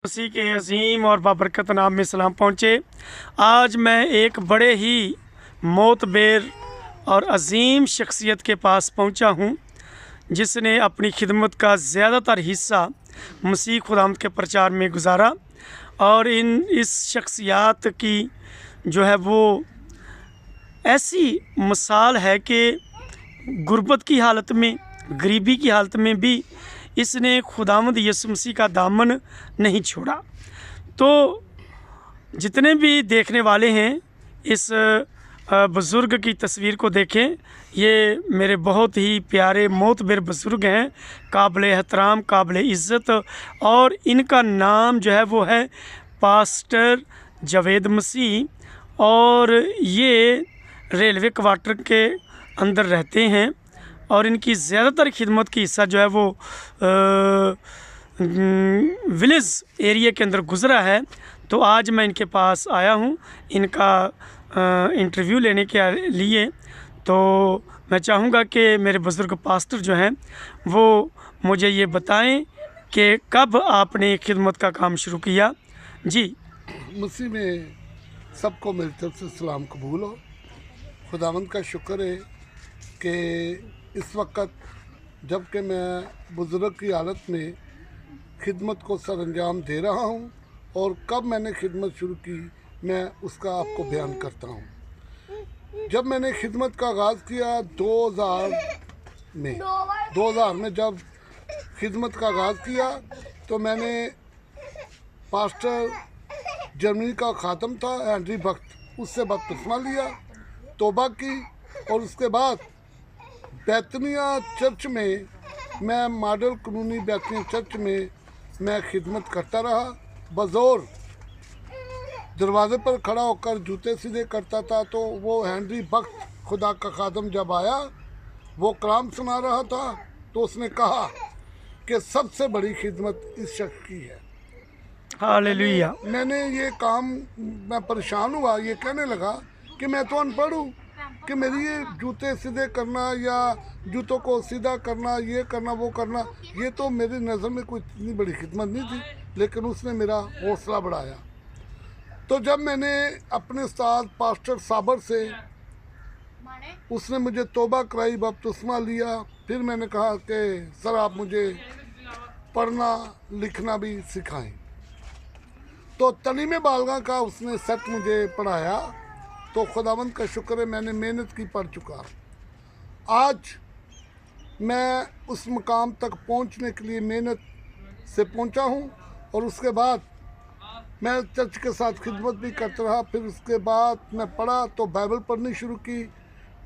मसीह के अजीम और बाबरकत नाम में सलाम पहुँचे। आज मैं एक बड़े ही मोतबेर और अजीम शख्सियत के पास पहुँचा हूँ, जिसने अपनी खिदमत का ज़्यादातर हिस्सा मसीह खुदावंद के प्रचार में गुजारा। और इस शख्सियत की जो है वो ऐसी मिसाल है कि गुर्बत की हालत में, गरीबी की हालत में भी इसने खुदावंद यीशु मसीह का दामन नहीं छोड़ा। तो जितने भी देखने वाले हैं इस बुज़ुर्ग की तस्वीर को देखें। ये मेरे बहुत ही प्यारे मोतबर बुज़ुर्ग हैं, काबिल एहतराम, काबिल इज़्ज़त। और इनका नाम जो है वो है पास्टर जावेद मसीह। और ये रेलवे क्वार्टर के अंदर रहते हैं और इनकी ज़्यादातर खिदमत की हिस्सा जो है वो विलेज एरिया के अंदर गुज़रा है। तो आज मैं इनके पास आया हूँ इनका इंटरव्यू लेने के लिए। तो मैं चाहूँगा कि मेरे बुज़ुर्ग पास्टर जो हैं वो मुझे ये बताएं कि कब आपने खिदमत का काम शुरू किया। जी। मसीह में सबको मेरी तरफ से सलाम कबूल हो। खुदावंद का शुक्र है कि इस वक्त जबकि मैं बुज़ुर्ग की हालत में खिदमत को सर अंजाम दे रहा हूँ, और कब मैंने खिदमत शुरू की मैं उसका आपको बयान करता हूँ। जब मैंने खिदमत का आगाज़ किया 2000 में जब खिदमत का आगाज़ किया तो मैंने पास्टर जर्मनी का ख़ातम था हेनरी भक्त, उससे बपतिस्मा लिया, तौबा की, और उसके बाद बैतनिया चर्च में, मैं मॉडल कॉलोनी बैतनिया चर्च में मैं खिदमत करता रहा। बज़ोर दरवाज़े पर खड़ा होकर जूते सीधे करता था। तो वो हेनरी भक्त खुदा का खादम जब आया, वो कलाम सुना रहा था, तो उसने कहा कि सबसे बड़ी खिदमत इस शख्स की है। हालेलुया। मैंने ये काम, मैं परेशान हुआ, ये कहने लगा कि मैं तो अनपढ़ हूँ कि मेरी ये जूते सीधे करना या जूतों को सीधा करना, ये करना वो करना, ये तो मेरी नज़र में कोई इतनी बड़ी खिदमत नहीं थी। लेकिन उसने मेरा हौसला बढ़ाया। तो जब मैंने अपने उस्ताद पास्टर साबर से, उसने मुझे तौबा कराई, बपतिस्मा लिया, फिर मैंने कहा कि सर आप मुझे पढ़ना लिखना भी सिखाएं। तो तलीम बालगा का उसने सेट मुझे पढ़ाया। तो खुदावंद का शुक्र है मैंने मेहनत की, पढ़ चुका। आज मैं उस मुकाम तक पहुंचने के लिए मेहनत से पहुंचा हूं। और उसके बाद मैं चर्च के साथ खिदमत भी करता रहा। फिर उसके बाद मैं पढ़ा तो बाइबल पढ़नी शुरू की।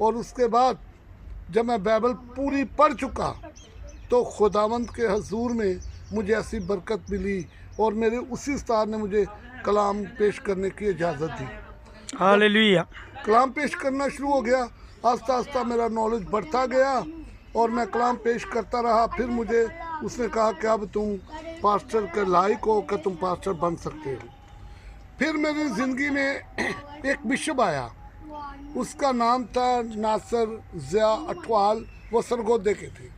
और उसके बाद जब मैं बाइबल पूरी पढ़ चुका तो खुदावंद के हजूर में मुझे ऐसी बरकत मिली और मेरे उसी उस्ताद ने मुझे कलाम पेश करने की इजाज़त दी। हालेलुया। कलाम पेश करना शुरू हो गया। आस्ता आस्ता मेरा नॉलेज बढ़ता गया और मैं कलाम पेश करता रहा। फिर मुझे उसने कहा कि अब तुम पास्टर के लायक हो कि तुम पास्टर बन सकते हो। फिर मेरी ज़िंदगी में एक बिशप आया, उसका नाम था नासिर ज़िया अटवाल, वो सरगोदे के थे।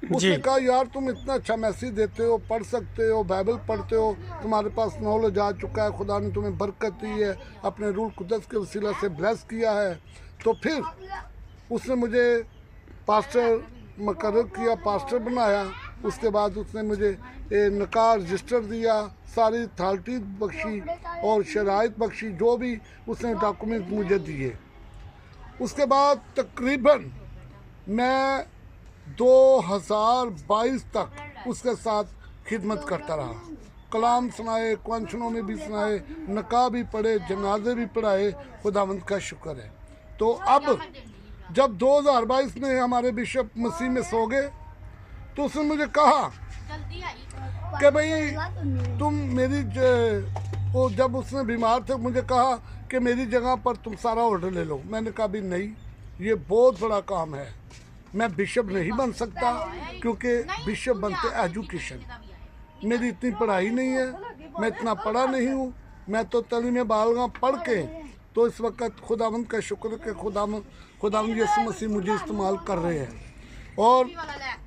उसने कहा यार तुम इतना अच्छा मैसेज देते हो, पढ़ सकते हो, बाइबल पढ़ते हो, तुम्हारे पास नॉलेज आ चुका है, खुदा ने तुम्हें बरकत दी है, अपने रूल कुदस के वसीला से ब्लेस किया है। तो फिर उसने मुझे पास्टर मुकर्रर किया, पास्टर बनाया। उसके बाद उसने मुझे निकाह रजिस्टर दिया, सारी अथॉरिटी बख्शी और शराइत बख्शी, जो भी उसने डॉक्यूमेंट मुझे दिए। उसके बाद तकरीबन मैं 2022 तक उसके साथ खिदमत करता रहा। कलाम सुनाए, कॉन्शनों में भी सुनाए, निकाह भी पढ़े, जनाजे भी पढ़ाए। खुदावंद का शुक्र है। तो अब जब 2022 में हमारे बिशप मसीह में सो गए तो उसने मुझे कहा कि भाई तुम मेरी वो जब उसने बीमार थे मुझे कहा कि मेरी जगह पर तुम सारा ऑर्डर ले लो। मैंने कहा भी नहीं, ये बहुत बड़ा काम है, मैं बिशप नहीं बन सकता, क्योंकि बिशप बनते एजुकेशन, मेरी इतनी पढ़ाई नहीं है, मैं इतना पढ़ा नहीं हूँ। मैं तो तलीम बालगा पढ़ के, तो इस वक्त खुदावंद का शुक्र कि खुदावंद यीशु मसीह मुझे इस्तेमाल कर रहे हैं। और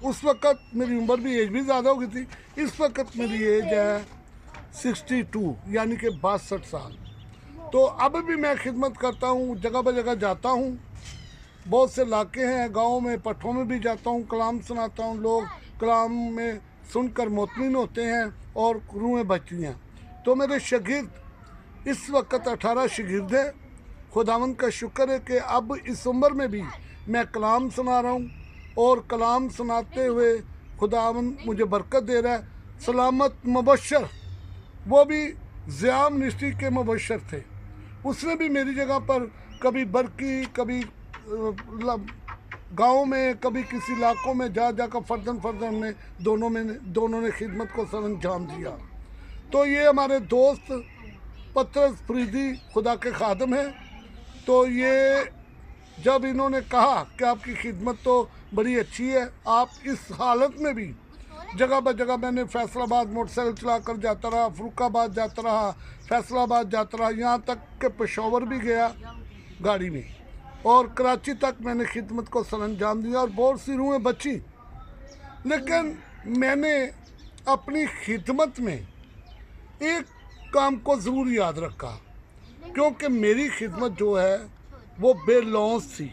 उस वक्त मेरी उम्र भी एज भी ज़्यादा हो गई थी। इस वक्त मेरी एज है 62 यानी कि 62 साल। तो अब भी मैं खिदमत करता हूँ, जगह ब जगह जाता हूँ। बहुत से इलाके हैं, गाँव में, पट्ठों में भी जाता हूँ, कलाम सुनाता हूँ। लोग कलाम में सुनकर मुतमिन होते हैं और रूहें बचती हैं। तो मेरे शागिर्द इस वक्त 18 शागिर्द हैं। खुदावंद का शुक्र है कि अब इस उम्र में भी मैं कलाम सुना रहा हूँ, और कलाम सुनाते हुए खुदावंद मुझे बरकत दे रहा है। सलामत मुबशर, वो भी ज़िया मिनिस्ट्री के मुबशर थे, उसने भी मेरी जगह पर कभी बरकी, कभी गाँव में, कभी किसी इलाकों में जा जाकर फर्जन में दोनों ने खिदमत को सर अंजाम दिया। तो ये हमारे दोस्त पतरस फरीदी खुदा के खादम हैं। तो ये जब इन्होंने कहा कि आपकी खिदमत तो बड़ी अच्छी है, आप इस हालत में भी जगह ब जगह, मैंने फैसलाबाद मोटरसाइकिल चला कर जाता रहा, फरुखाबाद जाता रहा, फैसलाबाद जाता रहा, यहाँ तक कि पेशावर भी गया गाड़ी में, और कराची तक मैंने खिदमत को सर अंजाम दिया और बहुत सी रूहें बची। लेकिन मैंने अपनी खिदमत में एक काम को ज़रूर याद रखा, क्योंकि मेरी खिदमत जो है वो बेलौस थी।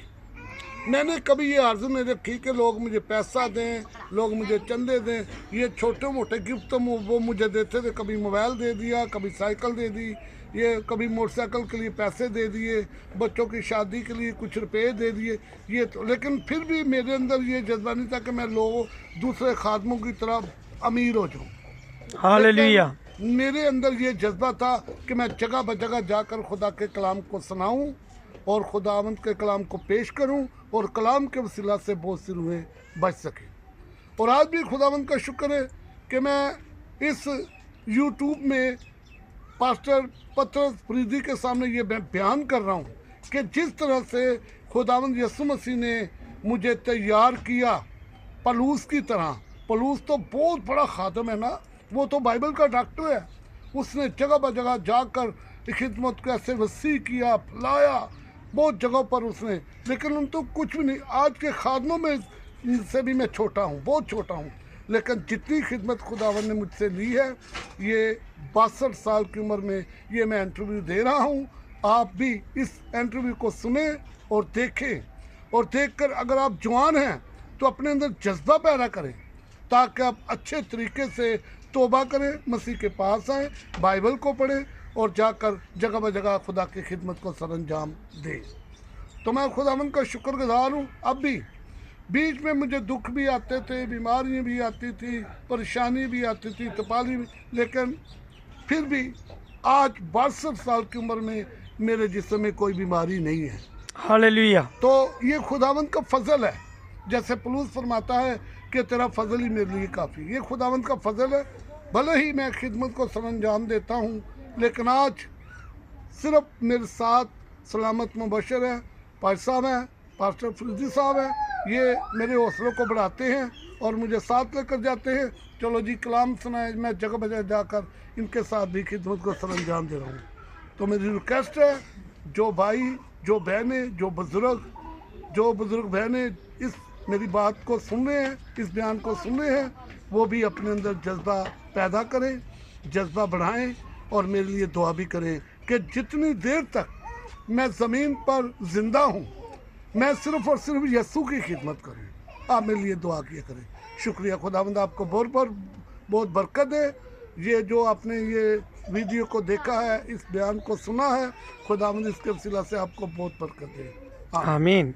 मैंने कभी ये आर्ज़ू नहीं रखी कि लोग मुझे पैसा दें, लोग मुझे चंदे दें। ये छोटे मोटे गिफ्ट तो वो मुझे देते थे, कभी मोबाइल दे दिया, कभी साइकिल दे दी, ये कभी मोटरसाइकिल के लिए पैसे दे दिए, बच्चों की शादी के लिए कुछ रुपए दे दिए, ये तो। लेकिन फिर भी मेरे अंदर ये जज्बा नहीं था कि मैं लोगों दूसरे खादमों की तरह अमीर हो जाऊँ। हालेलुया। मेरे अंदर ये जज्बा था कि मैं जगह ब जगह जाकर खुदा के कलाम को सुनाऊं और खुदावंद के कलाम को पेश करूं, और कलाम के वसीला से बहुत सी रूहें बच सकें। और आज भी खुदावंद का शुक्र है कि मैं इस यूट्यूब में पास्टर पतरस फरीदी के सामने ये बयान कर रहा हूँ कि जिस तरह से खुदावंद यीशु मसीह ने मुझे तैयार किया पलूस की तरह। पलूस तो बहुत बड़ा खादम है ना, वो तो बाइबल का डॉक्टर है। उसने जगह ब जगह जाकर खिदमत को ऐसे वसी किया, फैलाया बहुत जगहों पर उसने। लेकिन उन तो कुछ भी नहीं, आज के खादमों में से भी मैं छोटा हूँ, बहुत छोटा हूँ। लेकिन जितनी खिदमत खुदावन ने मुझसे ली है, ये 62 साल की उम्र में ये मैं इंटरव्यू दे रहा हूँ। आप भी इस इंटरव्यू को सुने और देखें, और देखकर अगर आप जवान हैं तो अपने अंदर जज्बा पैदा करें, ताकि आप अच्छे तरीके से तौबा करें, मसीह के पास आएँ, बाइबल को पढ़ें और जाकर जगह ब जगह खुदा की खिदमत को सर अंजाम दें। तो मैं खुदावंद का शुक्रगुजार हूँ। अब भी बीच में मुझे दुख भी आते थे, बीमारियाँ भी आती थी, परेशानी भी आती थी, तपाली भी, लेकिन फिर भी आज 62 साल की उम्र में मेरे जिस्म में कोई बीमारी नहीं है। हालेलुया। तो ये खुदावंद का फजल है। जैसे पलूस फरमाता है कि तेरा फजल ही मेरे लिए काफ़ी, ये खुदावंद का फजल है। भले ही मैं खिदमत को सर अंजाम देता हूँ, लेकिन आज सिर्फ मेरे साथ सलामत मुबशर है, पाज साहब हैं, पास्टर फरीदी साहब हैं। ये मेरे हौसलों को बढ़ाते हैं और मुझे साथ लेकर जाते हैं। चलो जी कलाम सुनाए, मैं जगह बजगह जाकर इनके साथ भी खिदमत को सर अंजाम दे रहा हूँ। तो मेरी रिक्वेस्ट है, जो भाई, जो बहनें, जो बुज़ुर्ग बहनें इस मेरी बात को सुन रहे हैं, इस बयान को सुन रहे हैं, वो भी अपने अंदर जज्बा पैदा करें, जज्बा बढ़ाएं और मेरे लिए दुआ भी करें कि जितनी देर तक मैं ज़मीन पर ज़िंदा हूँ, मैं सिर्फ़ और सिर्फ यीशु की खिदमत करूँ। आप मेरे लिए दुआ किया करें। शुक्रिया। खुदावंद आपको बहुत बरकत है। ये जो आपने ये वीडियो को देखा है, इस बयान को सुना है, खुदावंद इसके वसीला से आपको बहुत बरकत दे। आमीन।